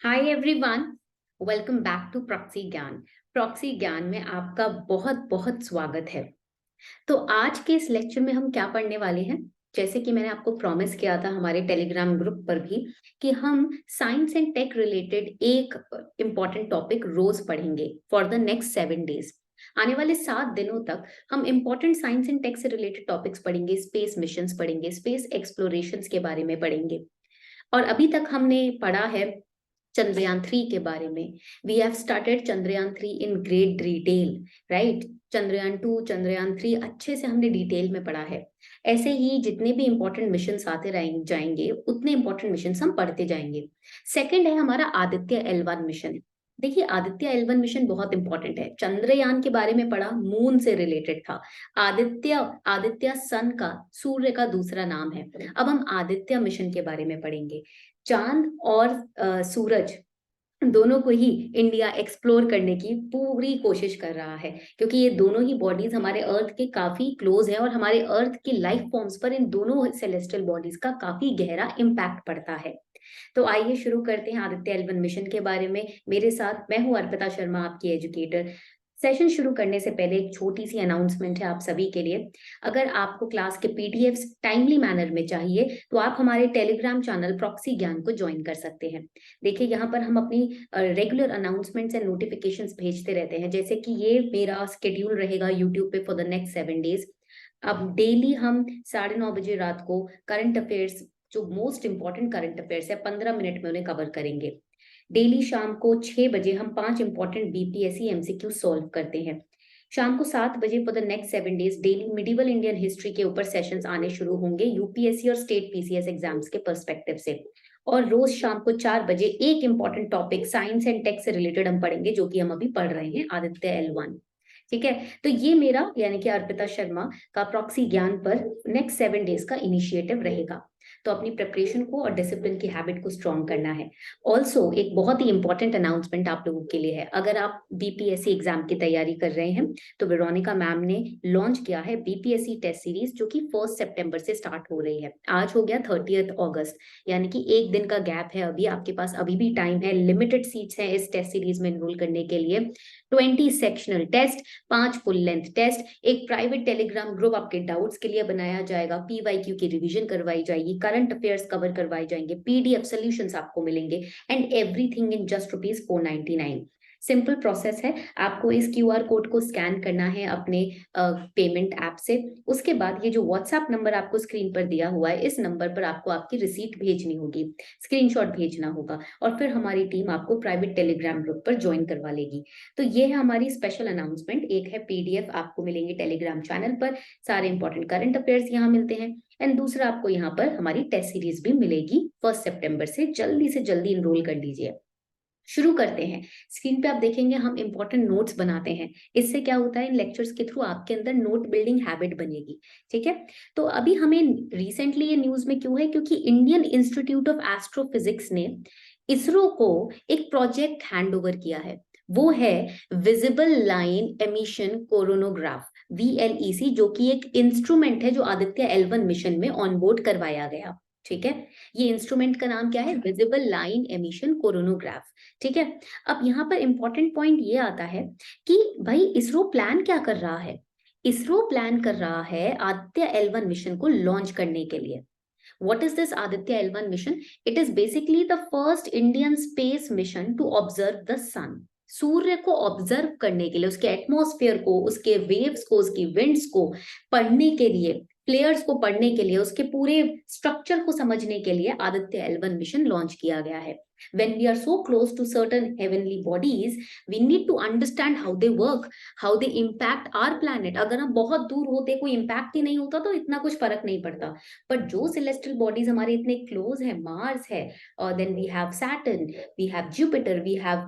Hi everyone, welcome back to Proxy Gyan. Proxy Gyan में आपका बहुत बहुत स्वागत है। तो आज के इस लेक्चर में हम क्या पढ़ने वाले हैं? जैसे कि मैंने आपको प्रॉमिस किया था हमारे टेलीग्राम ग्रुप पर भी कि हम साइंस एंड टेक रिलेटेड एक इम्पॉर्टेंट टॉपिक रोज पढ़ेंगे फॉर द नेक्स्ट 7 डेज। आने वाले 7 दिनों तक हम इम्पॉर्टेंट साइंस एंड टेक से रिलेटेड टॉपिक्स पढ़ेंगे, स्पेस मिशंस पढ़ेंगे, स्पेस एक्सप्लोरेशंस के बारे में पढ़ेंगे। और अभी तक हमने पढ़ा है चंद्रयान 3 के बारे में। We have started Chandrayaan 3 in great detail, right? Chandrayaan 2, Chandrayaan 3 अच्छे से हमने डिटेल में पढ़ा है। ऐसे ही जितने भी इंपॉर्टेंट मिशन आते रहेंगे जाएंगे उतने इंपॉर्टेंट मिशन हम पढ़ते जाएंगे। सेकंड है हमारा आदित्य L1 मिशन। देखिए, आदित्य L1 मिशन बहुत इंपॉर्टेंट है। चंद्रयान के बारे में पढ़ा, मून से रिलेटेड था। आदित्य आदित्य सन का, सूर्य का दूसरा नाम है। अब हम आदित्य मिशन के बारे में पढ़ेंगे। चांद और सूरज दोनों को ही इंडिया एक्सप्लोर करने की पूरी कोशिश कर रहा है, क्योंकि ये दोनों ही बॉडीज हमारे अर्थ के काफी क्लोज है और हमारे अर्थ की लाइफ फॉर्म्स पर इन दोनों सेलेस्टियल बॉडीज का काफी गहरा इम्पैक्ट पड़ता है। तो आइए शुरू करते हैं आदित्य L1 मिशन के बारे में। मेरे साथ मैं हूं अर्पिता शर्मा, आपकी एजुकेटर। सेशन शुरू करने से पहले एक छोटी सी अनाउंसमेंट है आप सभी के लिए। अगर आपको क्लास के पीडीएफ्स टाइमली मैनर में चाहिए तो आप हमारे टेलीग्राम चैनल प्रॉक्सी ज्ञान को ज्वाइन कर सकते हैं। देखिए, यहाँ पर हम अपनी रेगुलर अनाउंसमेंट्स एंड नोटिफिकेशंस भेजते रहते हैं। जैसे कि ये मेरा शेड्यूल रहेगा यूट्यूब पे फॉर द नेक्स्ट 7 डेज। अब डेली हम 9:30 बजे रात को करंट अफेयर्स, जो मोस्ट इंपॉर्टेंट करंट अफेयर्स है, 15 मिनट में उन्हें कवर करेंगे। डेली शाम को 6 बजे हम 5 इंपॉर्टेंट बीपीएससी एमसीक्यू सॉल्व करते हैं। शाम को 7 बजे for the next 7 days daily medieval Indian history के ऊपर सेशंस आने शुरू होंगे, यूपीएससी और स्टेट पीसीएस एग्जाम्स के पर्सपेक्टिव से। और रोज शाम को 4 बजे एक important topic science and tech से रिलेटेड हम पढ़ेंगे, जो कि हम अभी पढ़ रहे हैं, आदित्य L1। ठीक है। तो ये मेरा यानी कि अर्पिता शर्मा का प्रॉक्सी ज्ञान पर नेक्स्ट 7 डेज का इनिशिएटिव रहेगा। तो अपनी प्रिपरेशन को और डिसिप्लिन की हैबिट को स्ट्रॉन्ग करना है। ऑल्सो एक बहुत ही इंपॉर्टेंट अनाउंसमेंट आप लोगों के लिए है। अगर आप बीपीएससी एग्जाम की तैयारी कर रहे हैं तो वेरोनिका मैम ने लॉन्च किया है बीपीएससी टेस्ट सीरीज, जो कि 1 सितंबर से स्टार्ट हो रही है। आज हो गया 30 अगस्त, यानी कि एक दिन का गैप है। अभी आपके पास अभी भी टाइम है। लिमिटेड सीट्स हैं इस टेस्ट सीरीज में एनरोल करने के लिए। 20 sectional test, 5 full length test, एक प्राइवेट टेलीग्राम ग्रुप आपके डाउट्स के लिए बनाया जाएगा, पीवाईक्यू की रिवीजन करवाई जाएगी, करंट अफेयर्स कवर करवाए जाएंगे, पीडीएफ सॉल्यूशंस आपको मिलेंगे, and everything in just ₹499। Simple process है। आपको इस क्यूआर कोड को स्कैन करना है अपने पेमेंट ऐप से। उसके बाद ये जो व्हाट्सएप नंबर आपको स्क्रीन पर दिया हुआ है, इस नंबर पर आपको आपकी रिसीट भेजनी होगी, स्क्रीनशॉट भेजना होगा, और फिर हमारी टीम आपको प्राइवेट टेलीग्राम ग्रुप पर ज्वाइन करवा लेगी। तो ये है हमारी स्पेशल अनाउंसमेंट। एक है पीडीएफ आपको मिलेंगे टेलीग्राम चैनल पर, सारे इंपॉर्टेंट करंट अफेयर्स यहाँ मिलते हैं, एंड दूसरा आपको यहाँ पर हमारी टेस्ट सीरीज भी मिलेगी 1 सितंबर से। जल्दी से जल्दी इनरोल कर लीजिए। शुरू करते हैं। स्क्रीन पे आप देखेंगे हम इंपॉर्टेंट नोट्स बनाते हैं। इससे क्या होता है, इन लेक्चर्स के थ्रू आपके अंदर नोट बिल्डिंग हैबिट बनेगी। ठीक है। तो अभी हमें रिसेंटली ये न्यूज में क्यों है, क्योंकि इंडियन इंस्टीट्यूट ऑफ एस्ट्रोफिजिक्स ने इसरो को एक प्रोजेक्ट हैंड ओवर किया है। वो है visible line emission coronagraph, VLEC, जो कि एक इंस्ट्रूमेंट है जो आदित्य L1 मिशन में ऑनबोर्ड करवाया गया। ठीक है। ये इंस्ट्रूमेंट का नाम क्या है? Visible line emission coronagraph. ठीक है। अब यहाँ पर इंपॉर्टेंट पॉइंट ये आता है कि भाई इसरो प्लान क्या कर रहा है? इसरो प्लान कर रहा है आदित्य L1 मिशन को लॉन्च करने के लिए। What is this Aditya L1 mission? It is basically the first Indian space mission to observe the sun. सूर्य को ऑब्जर्व करने के लिए, उसके एटमॉस्फेयर को, उसके वेव्स को, उसकी विंड्स को पढ़ने के लिए, प्लेयर्स को पढ़ने के लिए, उसके पूरे स्ट्रक्चर को समझने के लिए आदित्य L1 मिशन लॉन्च किया गया है। When we are so close to certain heavenly bodies, we need to understand how they work, how they impact our planet. अगर हम बहुत दूर होते, कोई इम्पैक्ट ही नहीं होता, तो इतना कुछ फर्क नहीं पड़ता। पर जो सेलेस्टियल बॉडीज हमारे इतने क्लोज है, मार्स है, और then we have Saturn, we have Jupiter, we have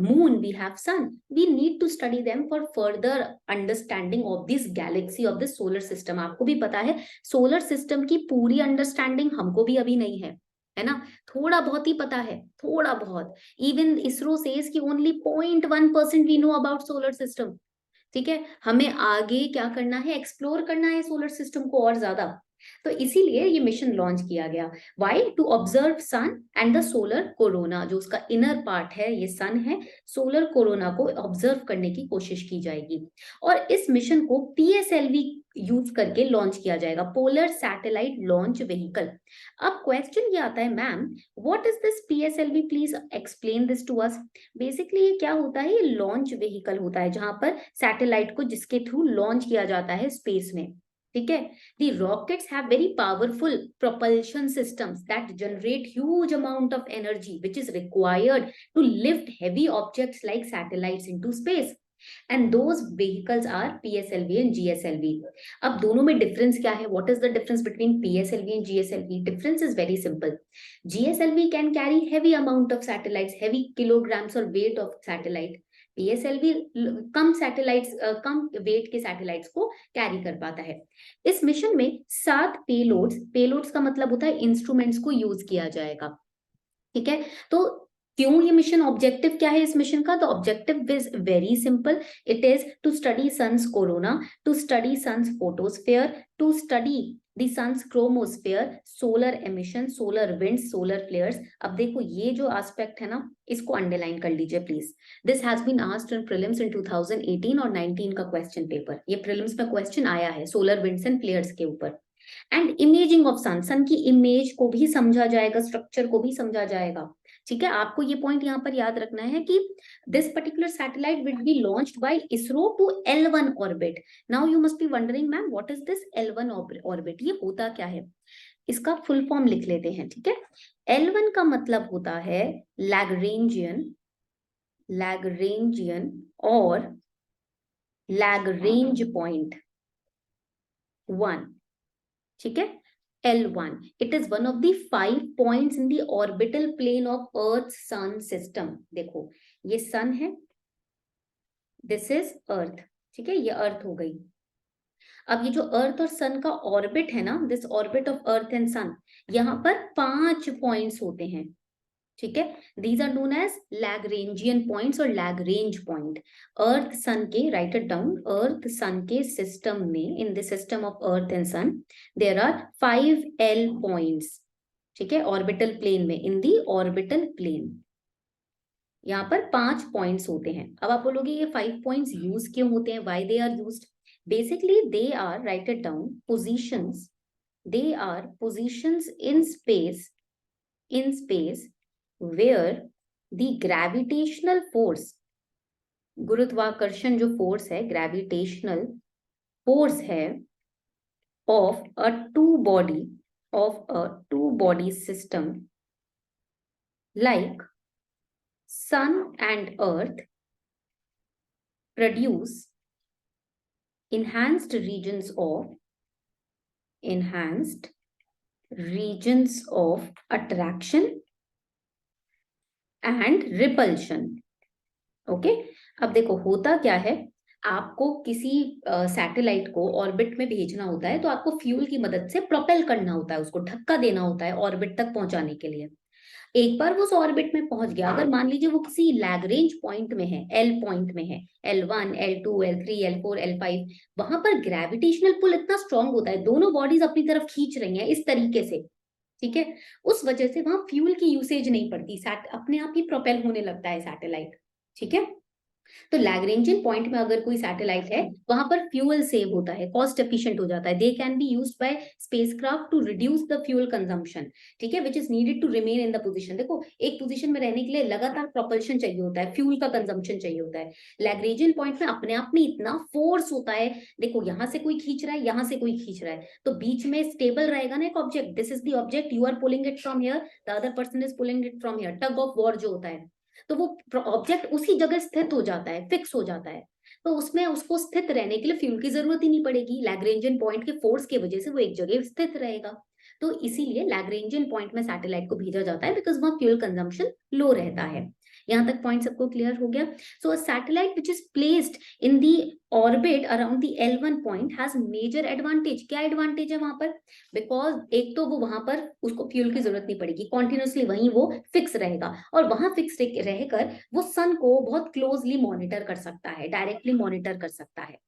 moon, we have sun, we need to study them for further understanding of this galaxy, of this solar system. आपको भी पता है solar system की पूरी understanding हमको भी अभी नहीं है ना? थोड़ा बहुत ही पता है, थोड़ा बहुत। इवन इसरो सेज कि only 0.1% we know about solar system. ठीक है। हमें आगे क्या करना है? एक्सप्लोर करना है सोलर सिस्टम को और ज्यादा। तो इसीलिए ये मिशन लॉन्च किया गया। Why? To observe sun and the solar corona, जो उसका इनर पार्ट है ये सन है, सोलर कोरोना को ऑब्जर्व करने की कोशिश की जाएगी। और इस मिशन को पीएसएलवी यूज करके लॉन्च किया जाएगा, पोलर सैटेलाइट लॉन्च व्हीकल। अब क्वेश्चन ये आता है, ma'am what is this PSLV, please explain this to us. Basically ये क्या होता है? ये लॉन्च व्हीकल होता है जहां पर सैटेलाइट को जिसके थ्रू लॉन्च किया जाता है स्पेस में। ठीक है? The rockets have very powerful propulsion systems that generate huge amount of energy which is required to lift heavy objects like satellites into space. And those vehicles are PSLV and GSLV. अब दोनों में difference क्या है? What is the difference between PSLV and GSLV? Difference is very simple. GSLV can carry heavy amount of satellites, heavy kilograms or weight of satellite. PSLV कम satellites, कम weight के satellites को carry कर पाता है। इस मिशन में 7 payloads का मतलब होता है इंस्ट्रूमेंट्स को यूज किया जाएगा। ठीक है? तो क्यों ये मिशन, ऑब्जेक्टिव क्या है इस मिशन का? तो objective is very simple, it is to study sun's corona, to study sun's photosphere, to study the sun's chromosphere, solar emission, solar winds, solar flares. अब देखो ये जो एस्पेक्ट है ना, इसको अंडरलाइन कर लीजिए please. This has been asked in prelims in 2018 और 19 का क्वेश्चन पेपर, ये प्रीलिम्स में क्वेश्चन आया है सोलर विंड्स एंड फ्लेयर्स के ऊपर। And imaging of sun, sun की इमेज को भी समझा जाएगा, स्ट्रक्चर को भी समझा जाएगा। ठीक है? आपको ये पॉइंट यहाँ पर याद रखना है कि this particular satellite will be launched by ISRO to L1 orbit. Now you must be wondering, ma'am what is this L1 orbit, ये होता क्या है? इसका फुल फॉर्म लिख लेते हैं। ठीक है? L1 का मतलब होता है लैग्रेंजियन और लैग्रेंज पॉइंट 1। ठीक है? L1, it is one of the 5 points in the orbital plane of Earth's sun system। देखो ये सन है, दिस इज अर्थ। ठीक है? ये अर्थ हो गई। अब ये जो अर्थ और सन का ऑर्बिट है ना, this orbit of earth and sun, यहाँ पर 5 पॉइंट्स होते हैं। ठीक है? These are known as Lagrangian points और लैग्रेंज पॉइंट। अर्थ सन के, write it down, earth sun के सिस्टम में, in the system of earth and sun there are 5 L points. ठीक है? ऑर्बिटल प्लेन में, इन दी ऑर्बिटल प्लेन यहाँ पर 5 points होते हैं। अब आप बोलोगे ये 5 पॉइंट्स यूज क्यों होते हैं, why they are used? Basically they are, write it down, positions, they are positions in space where the gravitational force, गुरुत्वाकर्षण जो फोर्स है, ग्रेविटेशनल फोर्स है, of a two body system like sun and earth produce enhanced regions of attraction and repulsion. Okay? अब देखो होता क्या है, आपको किसी सैटेलाइट को ऑर्बिट में भेजना होता है तो आपको फ्यूल की मदद से प्रोपेल करना होता है, उसको धक्का देना होता है ऑर्बिट तक पहुंचाने के लिए। एक बार वो उस ऑर्बिट में पहुंच गया, अगर मान लीजिए वो किसी लैग्रेंज पॉइंट में है, L पॉइंट में है, L1, L2, L3, L4, L5, वहां पर ग्रेविटेशनल पुल इतना स्ट्रांग होता है, दोनों बॉडीज अपनी तरफ खींच रही हैं इस तरीके से। ठीक है? उस वजह से वहां फ्यूल की यूसेज नहीं पड़ती, अपने आप ही प्रोपेल होने लगता है सैटेलाइट। ठीक है? तो लैग्रेंजियन पॉइंट में अगर कोई सैटेलाइट है, वहां पर फ्यूल सेव होता है, कॉस्ट एफिशिएंट हो जाता है। They can be used by spacecraft to reduce the fuel consumption. ठीक है? Which is needed to remain in the position. देखो एक पोजीशन में रहने के लिए लगातार प्रोपल्शन चाहिए होता है, फ्यूल का कंजम्पशन चाहिए होता है। लैग्रेंजियन पॉइंट में अपने आप में इतना फोर्स होता है, देखो यहाँ से कोई खींच रहा है, यहाँ से कोई खींच रहा है, तो बीच में स्टेबल रहेगा ना एक object. This is the object, you are pulling it from here, the other person is pulling it from here, tug of war जो होता है, तो वो ऑब्जेक्ट उसी जगह स्थित हो जाता है, फिक्स हो जाता है। तो उसमें उसको स्थित रहने के लिए फ्यूल की जरूरत ही नहीं पड़ेगी, लैग्रेंजियन पॉइंट के फोर्स की वजह से वो एक जगह स्थित रहेगा। तो इसीलिए लैग्रेंजियन पॉइंट में सैटेलाइट को भेजा जाता है, बिकॉज वहां फ्यूल कंजम्पशन लो रहता है। यहाँ तक पॉइंट सबको क्लियर हो गया? So a satellite which is placed in the orbit around the L1 point has major advantage. क्या एडवांटेज है वहां पर? बिकॉज एक तो वो वहां पर उसको फ्यूल की जरूरत नहीं पड़ेगी, कॉन्टिन्यूसली वहीं वो फिक्स रहेगा, और वहां फिक्स रहकर वो सन को बहुत क्लोजली मॉनिटर कर सकता है, डायरेक्टली मॉनिटर कर सकता है।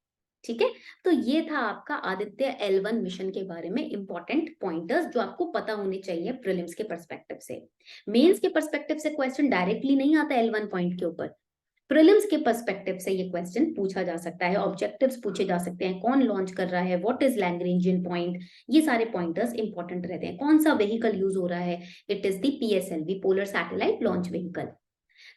ठीक है, तो ये था आपका आदित्य L1 मिशन के बारे में इंपॉर्टेंट पॉइंटर्स जो आपको पता होने चाहिए प्रीलिम्स के पर्सपेक्टिव से। मेंस के पर्सपेक्टिव से क्वेश्चन डायरेक्टली नहीं आता L1 पॉइंट के ऊपर, प्रीलिम्स के पर्सपेक्टिव से ये क्वेश्चन पूछा जा सकता है, ऑब्जेक्टिव्स पूछे जा सकते हैं, कौन लॉन्च कर रहा है, व्हाट इज लैग्रेंजियन पॉइंट, ये सारे पॉइंटर्स इंपॉर्टेंट रहते हैं। कौन सा व्हीकल यूज हो रहा है, it is the PSLV, polar satellite launch vehicle.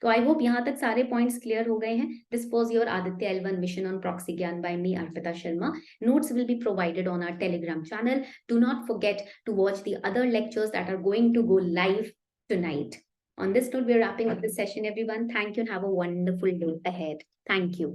तो आई होप यहाँ तक सारे पॉइंट्स क्लियर हो गए हैं। This was your Aditya L1 mission on Proxy Gyan by me Arpita Sharma. Notes will be provided on our Telegram channel. Do not forget to watch the other lectures that are going to go live tonight. On this note, we're wrapping up this session, everyone. Thank you and have a wonderful day ahead. Thank you.